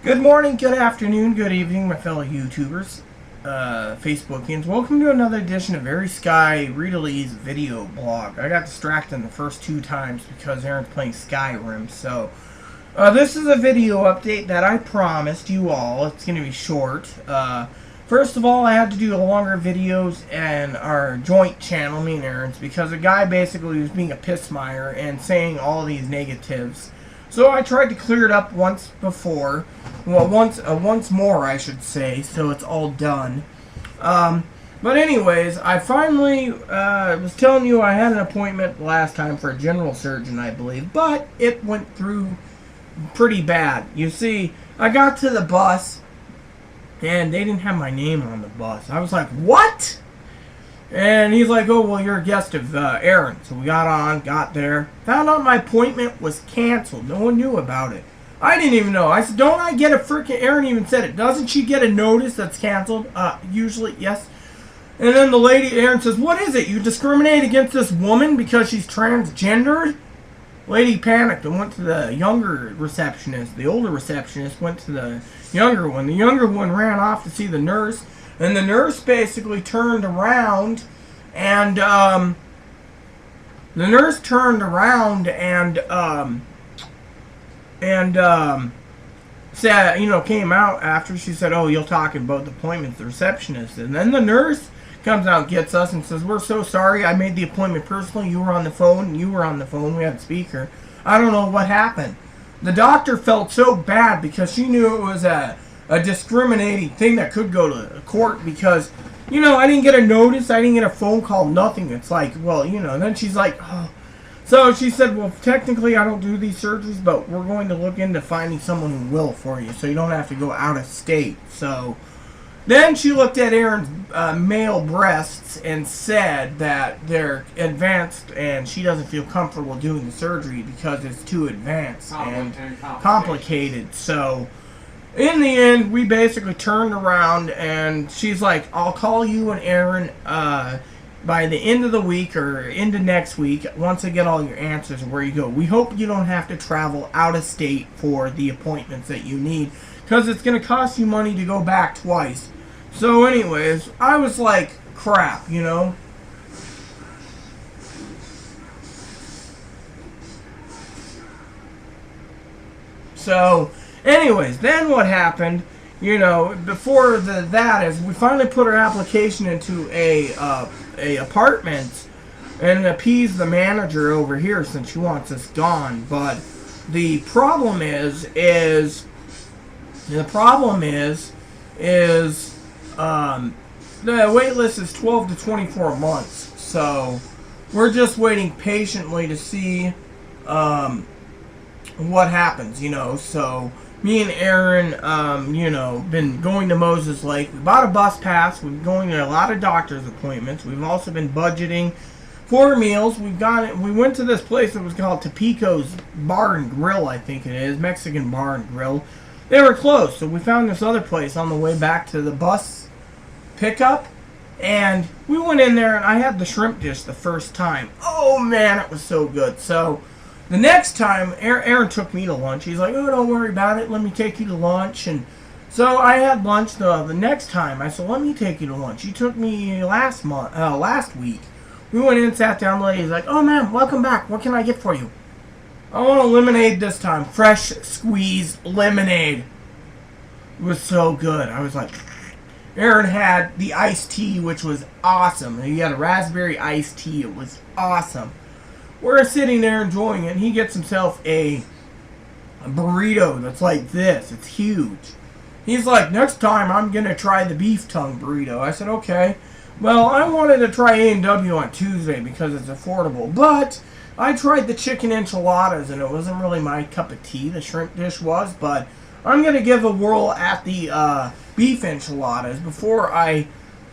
Good morning, good afternoon, good evening, my fellow YouTubers, Facebookians. Welcome to another edition of Very Sky Readalee's video blog. I got distracted the first two times because Aaron's playing Skyrim, so this is a video update that I promised you all. It's going to be short. First of all, I had to do longer videos in our joint channel, me and Aaron's, because a guy basically was being a pissmire and saying all these negatives. So I tried to clear it up once before. Well, once more, I should say, so it's all done. But anyways, I finally was telling you I had an appointment last time for a general surgeon, I believe, but it went through pretty bad. You see, I got to the bus, and they didn't have my name on the bus. I was like, what? And he's like, oh, well, you're a guest of Aaron. So we got on, got there. Found out my appointment was canceled. No one knew about it. I didn't even know. I said, don't I get a freaking... Aaron even said it. Doesn't she get a notice that's canceled? Usually, yes. And then the lady, Aaron says, what is it? You discriminate against this woman because she's transgendered? Lady panicked and went to the younger receptionist. The older receptionist went to the younger one. The younger one ran off to see the nurse. And the nurse basically turned around and, said, came out after. She said, oh, you'll talk about the appointment with the receptionist. And then the nurse comes out and gets us and says, we're so sorry. I made the appointment personally. You were on the phone. You were on the phone. We had a speaker. I don't know what happened. The doctor felt so bad because she knew it was a discriminating thing that could go to court because, I didn't get a notice, I didn't get a phone call, nothing. It's like, well, and then she's like, oh. So she said, well, technically I don't do these surgeries, but we're going to look into finding someone who will for you, so you don't have to go out of state. So then she looked at Aaron's male breasts and said that they're advanced and she doesn't feel comfortable doing the surgery because it's too advanced and complicated. So in the end, we basically turned around and she's like, I'll call you and Aaron by the end of the week or into next week once I get all your answers and where you go. We hope you don't have to travel out of state for the appointments that you need because it's going to cost you money to go back twice. So anyways, I was like, crap, So anyways, then what happened, before that is we finally put our application into a apartment and appeased the manager over here since she wants us gone. But the problem is the wait list is 12 to 24 months. So we're just waiting patiently to see what happens, So me and Aaron, been going to Moses Lake. We bought a bus pass. We've been going to a lot of doctor's appointments. We've also been budgeting for meals. We went to this place that was called Tapico's Bar and Grill, I think it is. Mexican Bar and Grill. They were closed, so we found this other place on the way back to the bus pickup. And we went in there, and I had the shrimp dish the first time. Oh, man, it was so good. So the next time, Aaron took me to lunch. He's like, oh, don't worry about it. Let me take you to lunch. And so I had lunch the next time. I said, let me take you to lunch. He took me last week. We went in, sat down. The lady's like, oh, ma'am, welcome back. What can I get for you? I want a lemonade this time. Fresh squeezed lemonade. It was so good. I was like, Aaron had the iced tea, which was awesome. He had a raspberry iced tea. It was awesome. We're sitting there enjoying it, and he gets himself a burrito that's like this. It's huge. He's like, next time I'm going to try the beef tongue burrito. I said, okay. Well, I wanted to try A&W on Tuesday because it's affordable, but I tried the chicken enchiladas, and it wasn't really my cup of tea. The shrimp dish was, but I'm going to give a whirl at the beef enchiladas before I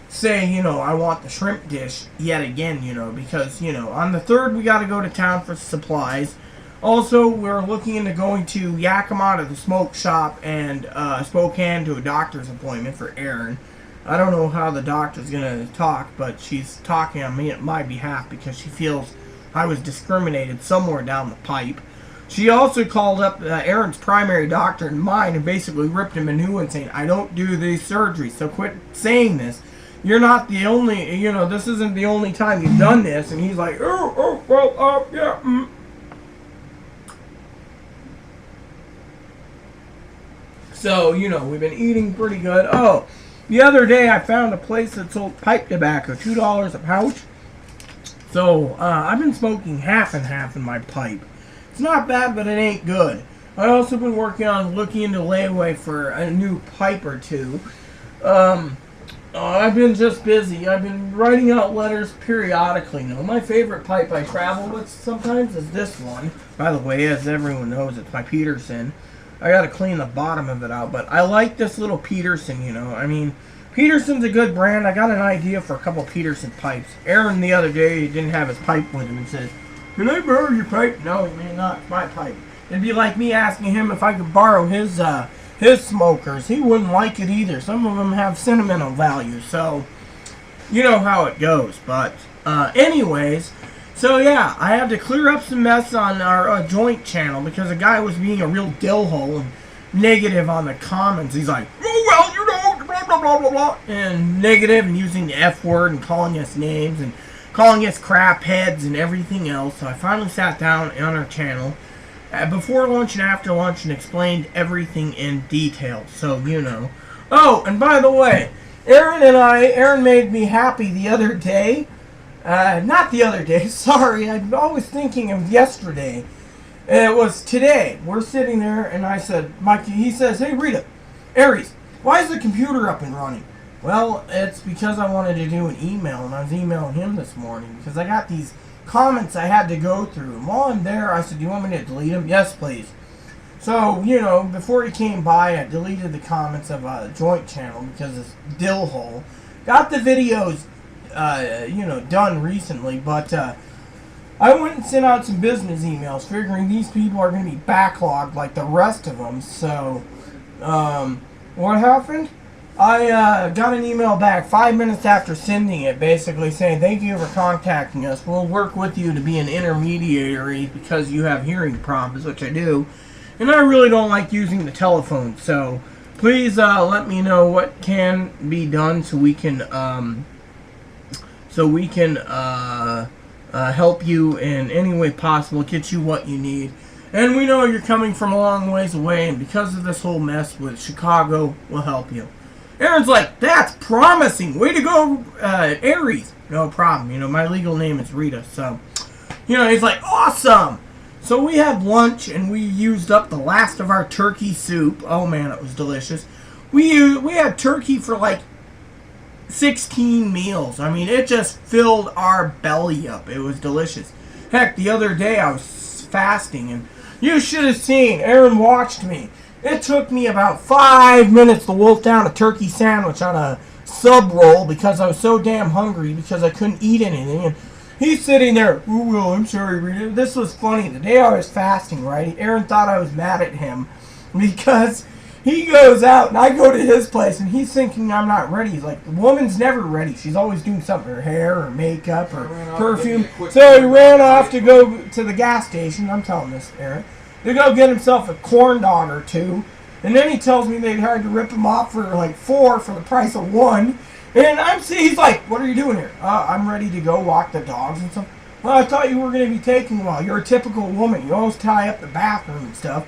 say, I want the shrimp dish yet again, because, on the 3rd we got to go to town for supplies. Also, we're looking into going to Yakima to the smoke shop and Spokane to a doctor's appointment for Aaron. I don't know how the doctor's going to talk, but she's talking on my behalf because she feels I was discriminated somewhere down the pipe. She also called up Aaron's primary doctor and mine and basically ripped him a new one, saying, I don't do these surgeries, so quit saying this. You're not the only, this isn't the only time you've done this. And he's like, yeah. So, we've been eating pretty good. Oh, the other day I found a place that sold pipe tobacco, $2 a pouch. So, I've been smoking half and half in my pipe. It's not bad, but it ain't good. I also been working on looking into layaway for a new pipe or two. I've been just busy. I've been writing out letters periodically. My favorite pipe I travel with sometimes is this one. By the way, as everyone knows, it's my Peterson. I gotta clean the bottom of it out, but I like this little Peterson, Peterson's a good brand. I got an idea for a couple Peterson pipes. Aaron the other day didn't have his pipe with him and says, can I borrow your pipe? No, it may not. It's my pipe. It'd be like me asking him if I could borrow his smokers. He wouldn't like it either. Some of them have sentimental value, so you know how it goes. But anyways, so yeah, I had to clear up some mess on our joint channel because a guy was being a real dillhole and negative on the comments. He's like, blah, blah, blah, blah, blah, and negative and using the F word and calling us names and calling us crap heads and everything else. So I finally sat down on our channel before lunch and after lunch and explained everything in detail. So, Oh, and by the way, Aaron made me happy the other day. Not the other day, sorry. I'm always thinking of yesterday. It was today. We're sitting there and I said, Mikey, he says, hey Rita, Aries, why is the computer up and running? Well, it's because I wanted to do an email, and I was emailing him this morning because I got these comments I had to go through. And while I'm there, I said, do you want me to delete them? Yes, please. So, before he came by, I deleted the comments of a joint channel because it's dillhole. Got the videos, done recently, but I went and sent out some business emails figuring these people are going to be backlogged like the rest of them. So, what happened? I got an email back 5 minutes after sending it, basically saying, thank you for contacting us. We'll work with you to be an intermediary because you have hearing problems, which I do. And I really don't like using the telephone, so please let me know what can be done so we can help you in any way possible, get you what you need. And we know you're coming from a long ways away, and because of this whole mess with Chicago, we'll help you. Aaron's like, that's promising. Way to go, Aries. No problem. My legal name is Rita. So, he's like, awesome. So we had lunch, and we used up the last of our turkey soup. Oh, man, it was delicious. We had turkey for, 16 meals. I mean, it just filled our belly up. It was delicious. Heck, the other day I was fasting, and you should have seen. Aaron watched me. It took me about 5 minutes to wolf down a turkey sandwich on a sub roll because I was so damn hungry because I couldn't eat anything. And he's sitting there, oh, well, I'm sorry, Rita. This was funny. The day I was fasting, right, Aaron thought I was mad at him because he goes out and I go to his place and he's thinking I'm not ready. He's like, the woman's never ready. She's always doing something, her hair or makeup or perfume. So he ran off to go to the gas station. I'm telling this, Aaron. To go get himself a corn dog or two. And then he tells me they had to rip him off for 4 for the price of 1. And he's like, what are you doing here? I'm ready to go walk the dogs and stuff. Well, I thought you were going to be taking a while. You're a typical woman. You always tie up the bathroom and stuff.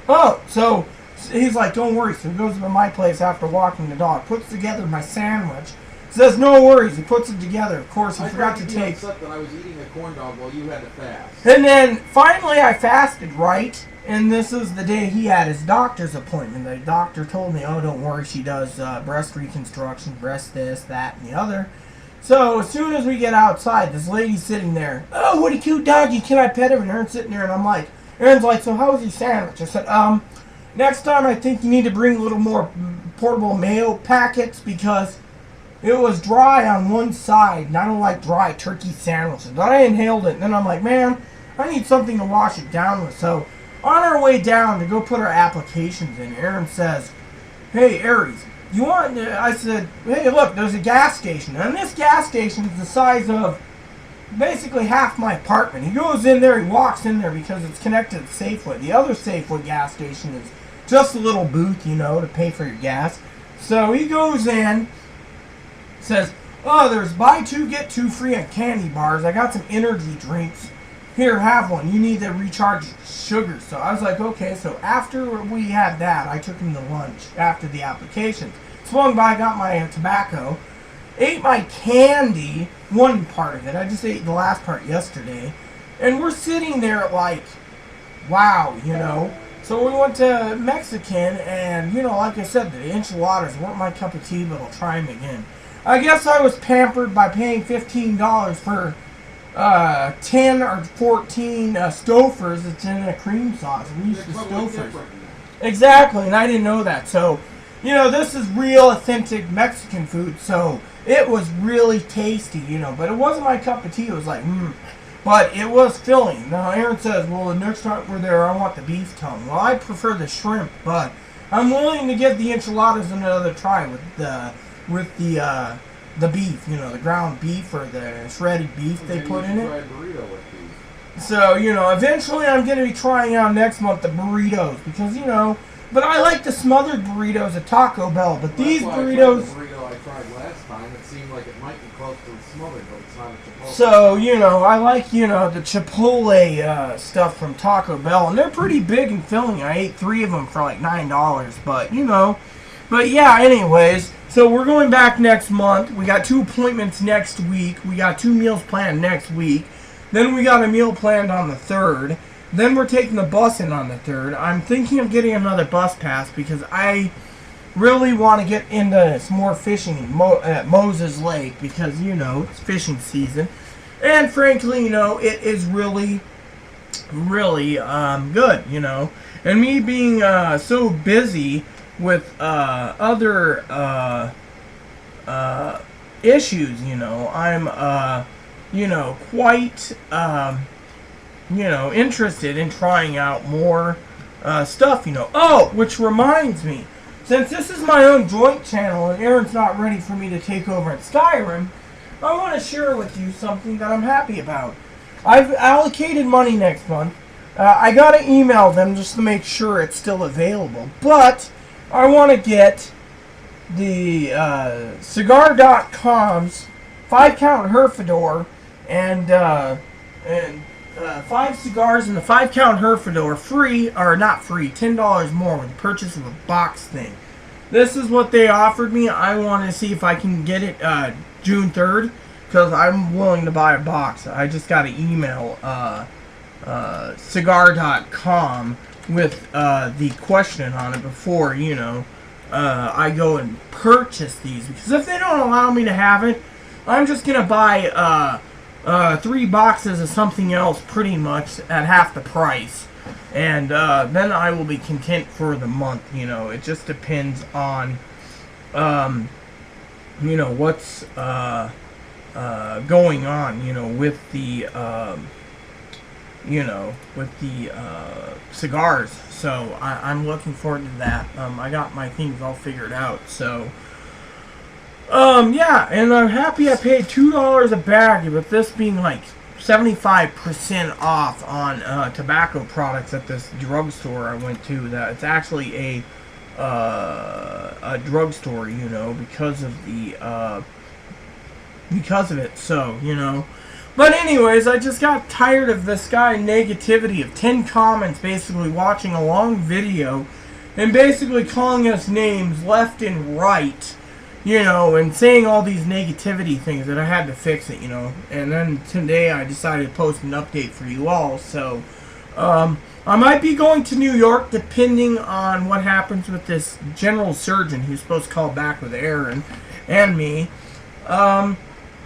Oh, so he's like, don't worry. So he goes to my place after walking the dog, puts together my sandwich. Says, no worries. He puts it together. Of course, he forgot to take... upset that I was eating a corn dog while you had to fast. And then, finally, I fasted, right? And this is the day he had his doctor's appointment. The doctor told me, oh, don't worry, she does breast reconstruction, breast this, that, and the other. So, as soon as we get outside, this lady's sitting there. Oh, what a cute doggy. Can I pet him? And Aaron's sitting there, and Aaron's like, so how was your sandwich? I said, next time I think you need to bring a little more portable mayo packets because... it was dry on one side, and I don't like dry turkey sandwiches. But I inhaled it, and then I'm like, man, I need something to wash it down with. So, on our way down to go put our applications in, Aaron says, hey, Aries, you want... I said, hey, look, there's a gas station. And this gas station is the size of basically half my apartment. He goes in there, he walks in there because it's connected to Safeway. The other Safeway gas station is just a little booth, you know, to pay for your gas. So he goes in, says, oh, there's buy two, get two free on candy bars. I got some energy drinks. Here, have one. You need to recharge sugar. So I was like, okay. So after we had that, I took him to lunch after the application. Swung by, got my tobacco, ate my candy, one part of it. I just ate the last part yesterday. And we're sitting there like, wow, you know. So we went to Mexican, and, you know, like I said, the enchiladas weren't my cup of tea, but I'll try them again. I guess I was pampered by paying $15 for 10 or 14 Stouffer's that's in a cream sauce. We used to Stouffer's. Exactly, and I didn't know that. So, you know, this is real, authentic Mexican food, so it was really tasty, you know. But it wasn't my cup of tea. It was like, But it was filling. Now, Aaron says, well, the next time we're there, I want the beef tongue. Well, I prefer the shrimp, but I'm willing to give the enchiladas another try with the beef, you know, the ground beef or the shredded beef they put in it. So, you know, eventually I'm going to be trying out next month the burritos because, you know, but I like the smothered burritos at Taco Bell, but these burritos... The burrito I tried last time, it seemed like it might be close to the smothered, but it's not a Chipotle. So, you know, I like, you know, the Chipotle stuff from Taco Bell, and they're pretty big and filling. I ate 3 of them for like $9, but, you know, but yeah, anyways, so we're going back next month. We got 2 appointments next week. We got 2 meals planned next week. Then we got a meal planned on the 3rd. Then we're taking the bus in on the 3rd. I'm thinking of getting another bus pass because I really want to get into some more fishing at Moses Lake because, you know, it's fishing season. And frankly, you know, it is really, really good, you know. And me being so busy with other issues, you know, I'm, you know, quite... you know, interested in trying out more stuff, you know. Oh, which reminds me, since this is my own joint channel and Aaron's not ready for me to take over at Skyrim, I want to share with you something that I'm happy about. I've allocated money next month. I got to email them just to make sure it's still available. But I want to get the Cigar.com's 5-count Herfador and 5 cigars and the 5-count Herfador free, or not free, $10 more with the purchase of a box thing. This is what they offered me. I want to see if I can get it June 3rd because I'm willing to buy a box. I just got to email cigar.com with the question on it before, you know, I go and purchase these. Because if they don't allow me to have it, I'm just going to buy 3 boxes of something else pretty much at half the price. And then I will be content for the month, you know. It just depends on, you know, what's going on, you know, with the, you know, with the cigars. So I'm looking forward to that. I got my things all figured out, so... yeah, and I'm happy I paid $2 a bag, with this being like 75% off on tobacco products at this drugstore I went to. That it's actually a drugstore, you know, because of the because of it. So, you know. But anyways, I just got tired of this guy negativity of 10 comments basically watching a long video and basically calling us names left and right, you know, and saying all these negativity things that I had to fix it, you know. And then today I decided to post an update for you all. So, I might be going to New York depending on what happens with this general surgeon who's supposed to call back with Aaron and me.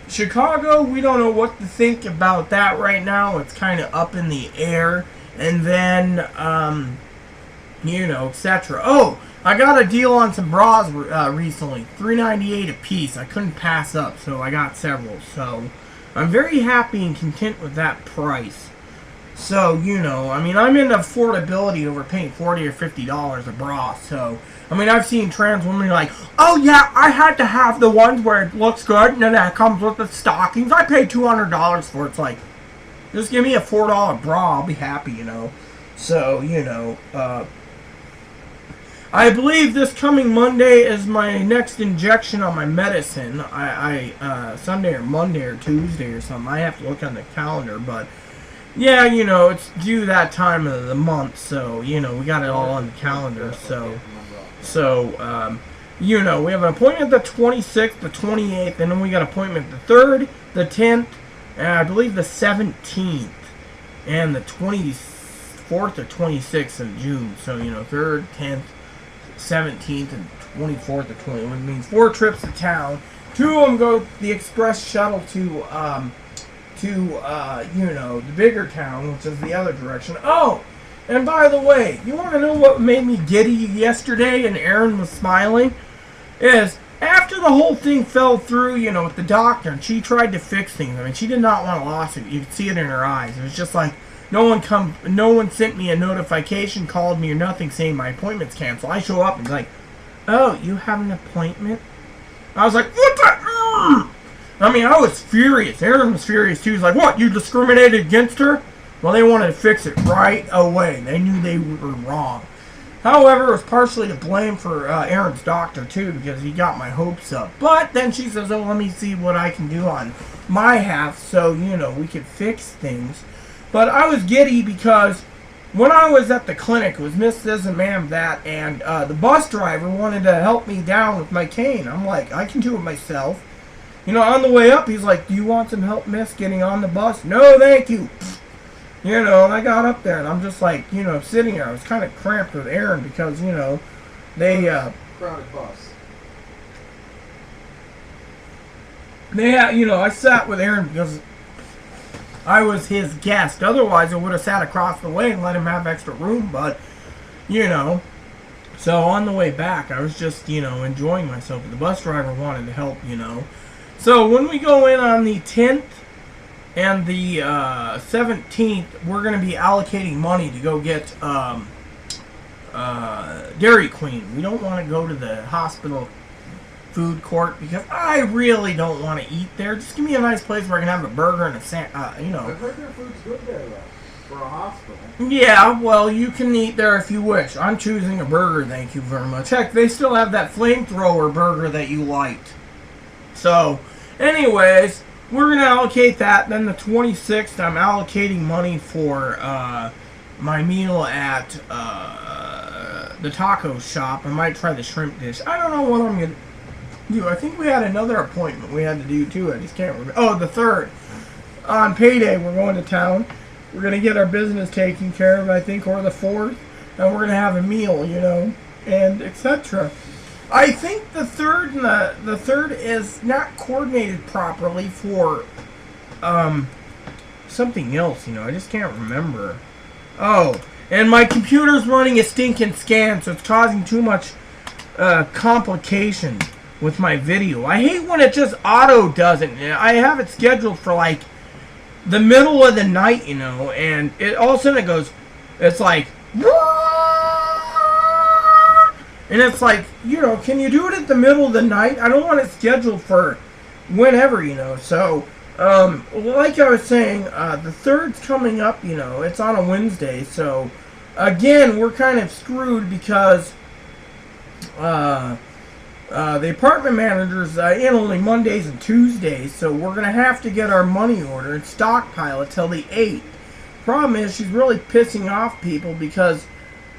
Chicago, we don't know what to think about that right now. It's kind of up in the air. And then, you know, etc. Oh, I got a deal on some bras recently. $3.98 a piece. I couldn't pass up, so I got several. So, I'm very happy and content with that price. So, you know, I mean, I'm into affordability over paying $40 or $50 a bra. So, I mean, I've seen trans women like, oh yeah, I had to have the ones where it looks good and then that comes with the stockings. I paid $200 for it. It's like, just give me a $4 bra, I'll be happy, you know. So, you know, I believe this coming Monday is my next injection on my medicine. Sunday or Monday or Tuesday or something. I have to look on the calendar, but yeah, you know, it's due that time of the month, so, you know, we got it all on the calendar, so, you know, we have an appointment the 26th, the 28th, and then we got an appointment the 3rd, the 10th, and I believe the 17th, and the 24th or 26th of June, so, you know, 3rd, 10th, 17th, and 24th or 20th, which means 4 trips to town. 2 of them go the express shuttle to you know, the bigger town, which is the other direction. Oh, and by the way, you want to know what made me giddy yesterday and Erin was smiling? Is after the whole thing fell through, you know, with the doctor, and she tried to fix things. I mean, she did not want a lawsuit. You could see it in her eyes. It was just like, no one sent me a notification, called me or nothing saying my appointment's canceled. I show up and it's like, oh, you have an appointment? I was like, what the? I mean, I was furious. Erin was furious too. He's like, what, you discriminated against her? Well, they wanted to fix it right away. They knew they were wrong. However, it was partially to blame for Erin's doctor too, because he got my hopes up. But then she says, oh, let me see what I can do on my half so, you know, we could fix things. But I was giddy because when I was at the clinic, it was Miss This and Ma'am That, and the bus driver wanted to help me down with my cane. I'm like, I can do it myself. You know, on the way up, he's like, do you want some help, miss, getting on the bus? No, thank you. You know, and I got up there, and I'm just like, you know, sitting there. I was kind of cramped with Erin because, you know, they, crowded bus. You know, I sat with Erin because I was his guest. Otherwise, I would have sat across the way and let him have extra room, but, you know. So, on the way back, I was just, you know, enjoying myself. But the bus driver wanted to help, you know. So when we go in on the 10th and the 17th, we're going to be allocating money to go get Dairy Queen. We don't want to go to the hospital food court because I really don't want to eat there. Just give me a nice place where I can have a burger and a you know. I've heard their food's good there though, for a hospital. Yeah, well, you can eat there if you wish. I'm choosing a burger, thank you very much. Heck, they still have that flamethrower burger that you liked. So, anyways, we're going to allocate that. Then the 26th, I'm allocating money for my meal at the taco shop. I might try the shrimp dish. I don't know what I'm going to do. I think we had another appointment we had to do, too. I just can't remember. Oh, the 3rd. On payday, we're going to town. We're going to get our business taken care of, I think, or the 4th. And we're going to have a meal, you know, and etc. I think the 3rd and the 3rd is not coordinated properly for something else, you know. I just can't remember. Oh, and my computer's running a stinking scan, so it's causing too much complication with my video. I hate when it just auto does it. I have it scheduled for like the middle of the night, you know, and it all of a sudden it goes, it's like, and it's like, you know, can you do it at the middle of the night? I don't want it scheduled for whenever, you know. So, like I was saying, the 3rd's coming up, you know. It's on a Wednesday. So, again, we're kind of screwed because the apartment manager's in only Mondays and Tuesdays. So, we're going to have to get our money order and stockpile it till the 8th. Problem is, she's really pissing off people because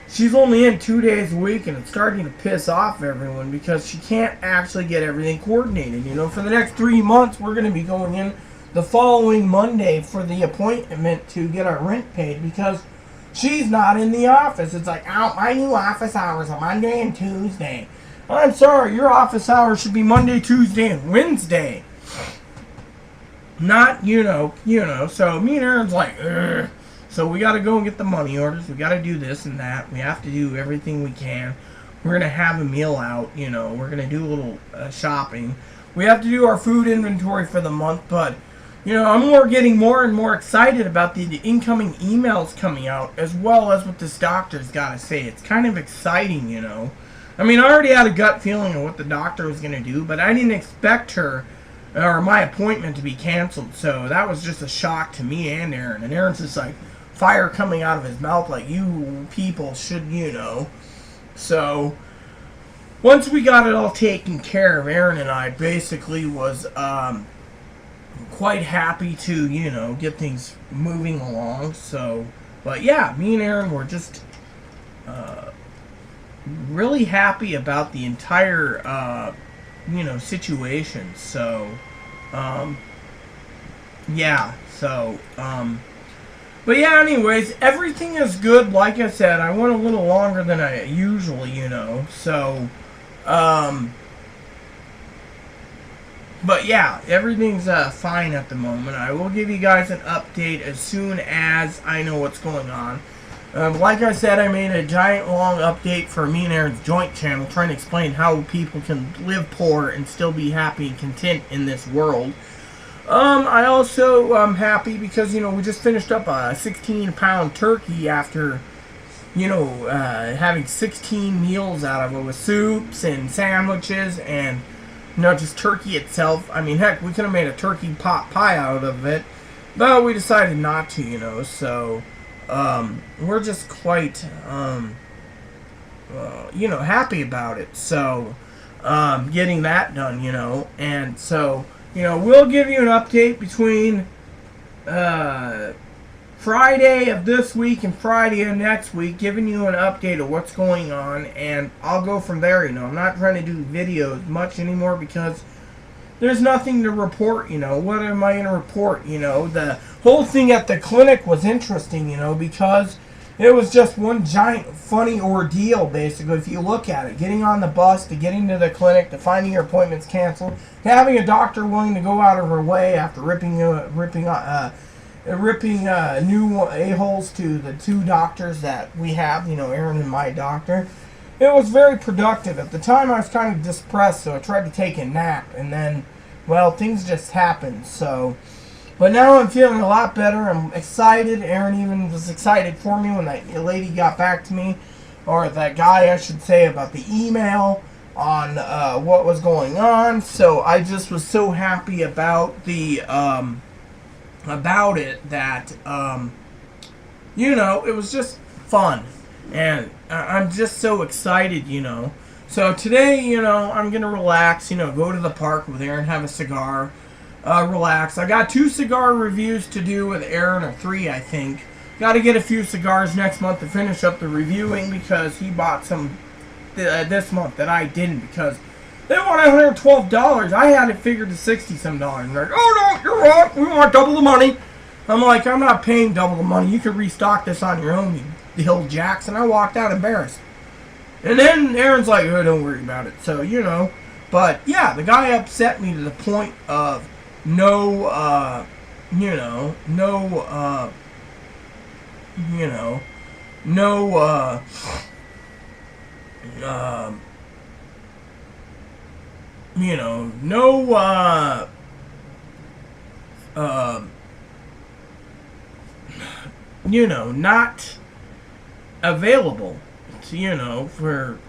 she's only in 2 days a week, and it's starting to piss off everyone because she can't actually get everything coordinated. You know, for the next 3 months, we're going to be going in the following Monday for the appointment to get our rent paid because she's not in the office. It's like, oh, my new office hours are Monday and Tuesday. I'm sorry, your office hours should be Monday, Tuesday, and Wednesday. Not, you know. So me and Erin's like, ugh. So we got to go and get the money orders. We got to do this and that. We have to do everything we can. We're going to have a meal out, you know. We're going to do a little shopping. We have to do our food inventory for the month, but you know, getting more and more excited about the incoming emails coming out, as well as what this doctor's got to say. It's kind of exciting, you know. I mean, I already had a gut feeling of what the doctor was going to do, but I didn't expect her or my appointment to be canceled. So that was just a shock to me and Aaron. And Aaron's just like fire coming out of his mouth, like, you people should, you know. So once we got it all taken care of, Aaron and I basically was quite happy to, you know, get things moving along. So, but yeah, me and Aaron were just really happy about the entire, you know, situation. So, yeah, so, but yeah, anyways, everything is good. Like I said, I went a little longer than I usually, you know, so, but yeah, everything's fine at the moment. I will give you guys an update as soon as I know what's going on. Like I said, I made a giant long update for me and Aaron's joint channel trying to explain how people can live poor and still be happy and content in this world. I also am happy because, you know, we just finished up a 16-pound turkey after, you know, having 16 meals out of it with soups and sandwiches and, you know, just turkey itself. I mean, heck, we could have made a turkey pot pie out of it, but we decided not to, you know, so we're just quite, you know, happy about it. So, getting that done, you know, and so, you know, we'll give you an update between Friday of this week and Friday of next week, giving you an update of what's going on, and I'll go from there, you know. I'm not trying to do videos much anymore because there's nothing to report, you know. What am I going to report, you know? The whole thing at the clinic was interesting, you know, because it was just one giant funny ordeal, basically, if you look at it. Getting on the bus, to getting to the clinic, to finding your appointments canceled, to having a doctor willing to go out of her way after ripping new a-holes to the two doctors that we have, you know, Aaron and my doctor. It was very productive. At the time, I was kind of depressed, so I tried to take a nap, and then, well, things just happened, so. But now I'm feeling a lot better. I'm excited. Aaron even was excited for me when that lady got back to me, or that guy, I should say, about the email on what was going on. So I just was so happy about the about it that you know, it was just fun, and I'm just so excited, you know. So today, you know, I'm gonna relax, you know, go to the park with Aaron, have a cigar. Relax. I got 2 cigar reviews to do with Aaron, or 3, I think. Got to get a few cigars next month to finish up the reviewing because he bought some this month that I didn't because they want $112. I had it figured to $60-some. And they're like, oh no, you're wrong. We want double the money. I'm like, I'm not paying double the money. You can restock this on your own, you Hill Jacks. And I walked out embarrassed. And then Aaron's like, oh, don't worry about it. So, you know. But yeah, the guy upset me to the point of no, you know, no, you know, no, you know, no, you know, not available, to, you know, for,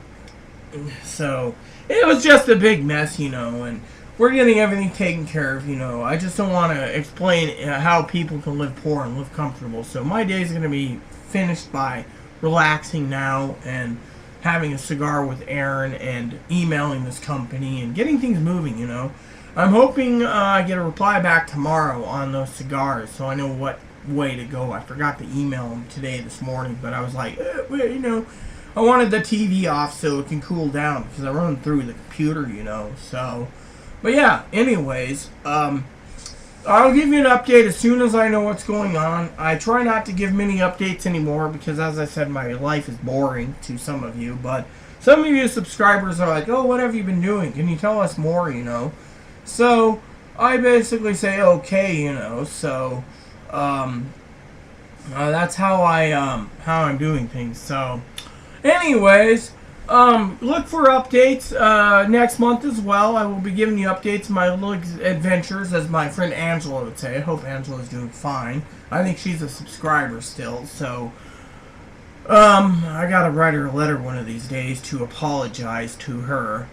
so, it was just a big mess, you know, and we're getting everything taken care of, you know. I just don't want to explain how people can live poor and live comfortable. So my day is going to be finished by relaxing now and having a cigar with Aaron and emailing this company and getting things moving, you know. I'm hoping I get a reply back tomorrow on those cigars so I know what way to go. I forgot to email them this morning, but I was like, well, you know, I wanted the TV off so it can cool down because I run through the computer, you know, so. But yeah, anyways, I'll give you an update as soon as I know what's going on. I try not to give many updates anymore because, as I said, my life is boring to some of you. But some of you subscribers are like, oh, what have you been doing? Can you tell us more, you know? So I basically say, okay, you know, so that's how I'm doing things. So anyways, Look for updates next month as well. I will be giving you updates of my little adventures, as my friend Angela would say. I hope Angela's doing fine. I think she's a subscriber still, so I gotta write her a letter one of these days to apologize to her.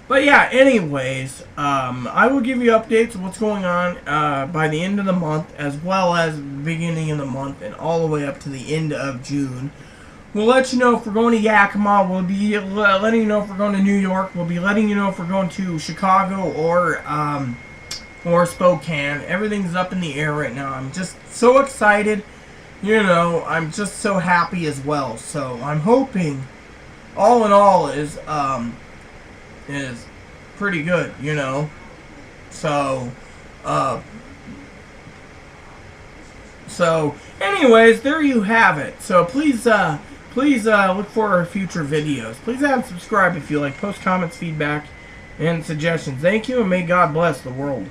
But yeah, anyways, I will give you updates of what's going on by the end of the month, as well as the beginning of the month, and all the way up to the end of June. We'll let you know if we're going to Yakima. We'll be letting you know if we're going to New York. We'll be letting you know if we're going to Chicago or Spokane. Everything's up in the air right now. I'm just so excited. You know, I'm just so happy as well. So I'm hoping, all in all, is pretty good. You know, so. Anyways, there you have it. So please look for our future videos. Please add and subscribe if you like. Post comments, feedback, and suggestions. Thank you, and may God bless the world.